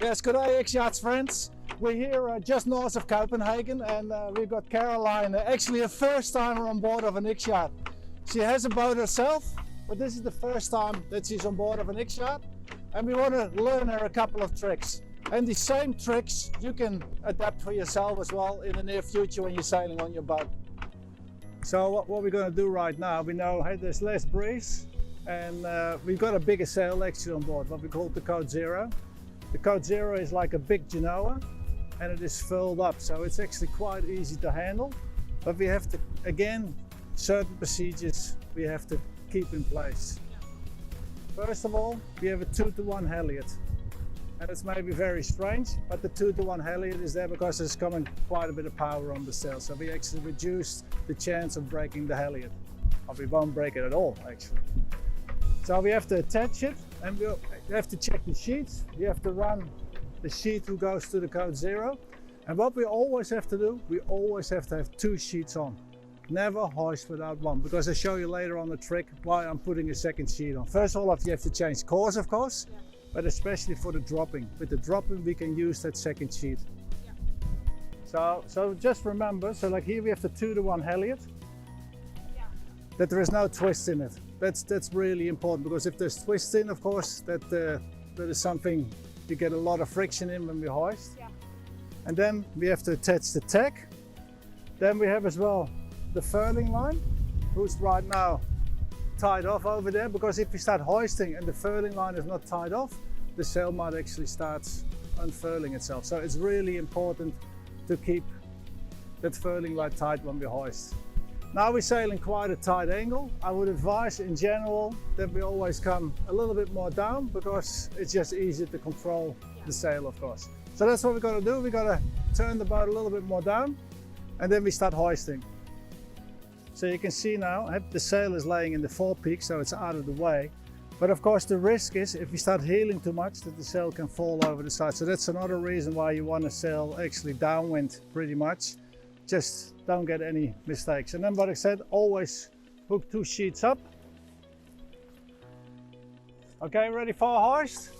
Yes, good day X-Yachts friends. We're here just north of Copenhagen and we've got Caroline, actually a first timer on board of an X-Yacht. She has a boat herself, but this is the first time that she's on board of an X-Yacht and we want to learn her a couple of tricks. And the same tricks you can adapt for yourself as well in the near future when you're sailing on your boat. So what we're going to do right now, we know hey, there's less breeze and we've got a bigger sail actually on board, what we call the Code Zero. The Code Zero is like a big genoa and it is filled up, so it's actually quite easy to handle. But we have to, again, certain procedures we have to keep in place. First of all, we have a 2-to-1 halyard. And it's maybe very strange, but the 2-to-1 halyard is there because there's coming quite a bit of power on the sail. So we actually reduce the chance of breaking the halyard. Or we won't break it at all, actually. So we have to attach it and we have to check the sheets. We have to run the sheet who goes to the Code Zero. And what we always have to do, we always have to have 2 sheets on. Never hoist without one, because I'll show you later on the trick why I'm putting a second sheet on. First of all, you have to change course, of course, but especially for the dropping. With the dropping, we can use that second sheet. So just remember, so like here we have the 2-to-1 halyard, that there is no twist in it. That's really important, because if there's twists in, of course, that is something you get a lot of friction in when we hoist. And then we have to attach the tack. Then we have as well the furling line, who's right now tied off over there, because if we start hoisting and the furling line is not tied off, the sail might actually start unfurling itself. So it's really important to keep that furling line tight when we hoist. Now we're sailing quite a tight angle. I would advise in general that we always come a little bit more down, because it's just easier to control the sail, of course. So that's what we're going to do. We're going to turn the boat a little bit more down and then we start hoisting. So you can see now the sail is laying in the forepeak, so it's out of the way. But of course the risk is if we start heeling too much that the sail can fall over the side. So that's another reason why you want to sail actually downwind pretty much. Just don't get any mistakes. And then what I said, always hook 2 sheets up. Okay, ready for a hoist?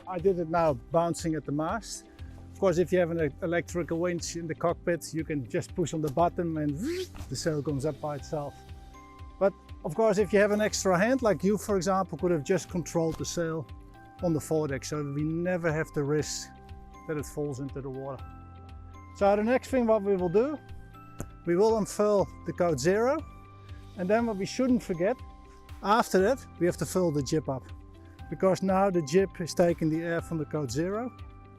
I did it now bouncing at the mast. Of course, if you have an electrical winch in the cockpit, you can just push on the button and the sail comes up by itself. But of course, if you have an extra hand, like you, for example, could have just controlled the sail on the foredeck, so we never have to risk that it falls into the water. So the next thing what we will do, we will unfurl the Code Zero. And then what we shouldn't forget, after that, we have to fill the jib up. Because now the jib is taking the air from the Code Zero,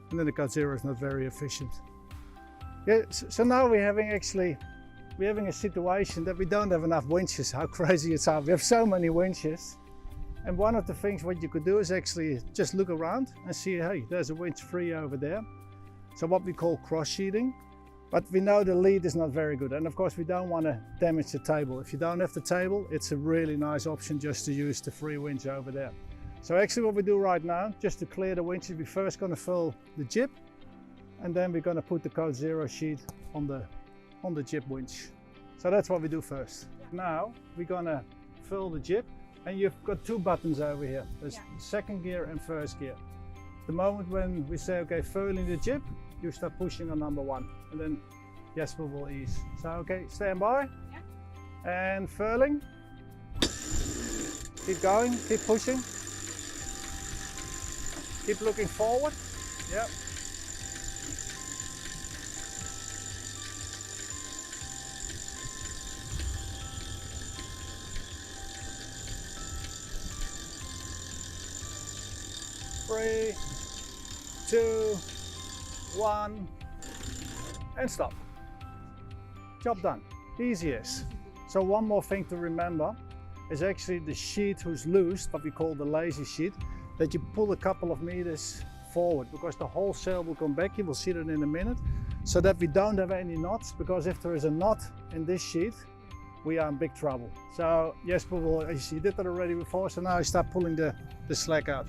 and then the Code Zero is not very efficient. Yeah, so now we're having a situation that we don't have enough winches. How crazy it sounds. We have so many winches. And one of the things what you could do is actually just look around and see, hey, there's a winch free over there. So what we call cross sheeting. But we know the lead is not very good. And of course we don't want to damage the table. If you don't have the table, it's a really nice option just to use the free winch over there. So actually what we do right now, just to clear the winches, we're first going to fill the jib and then we're going to put the Code Zero sheet on the jib winch. So that's what we do first. Now we're going to fill the jib and you've got 2 buttons over here. There's second gear and first gear. The moment when we say, okay, furling the jib, you start pushing on number 1 and then yes, we will ease. So okay, stand by and furling. Keep going, keep pushing. Keep looking forward. Yep. Three, 2, 1, and stop. Job done. Easy as. So one more thing to remember is actually the sheet who's loose, what we call the lazy sheet, that you pull a couple of meters forward, because the whole sail will come back. You will see that in a minute, so that we don't have any knots, because if there is a knot in this sheet, we are in big trouble. So Jesper will, he did that already before, so now I start pulling the slack out.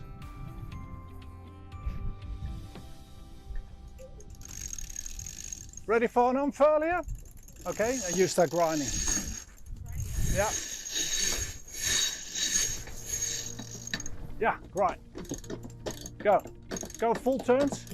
Ready for an unfurl? Okay, and you start grinding. Yeah. Yeah, grind. Go. Go full turns.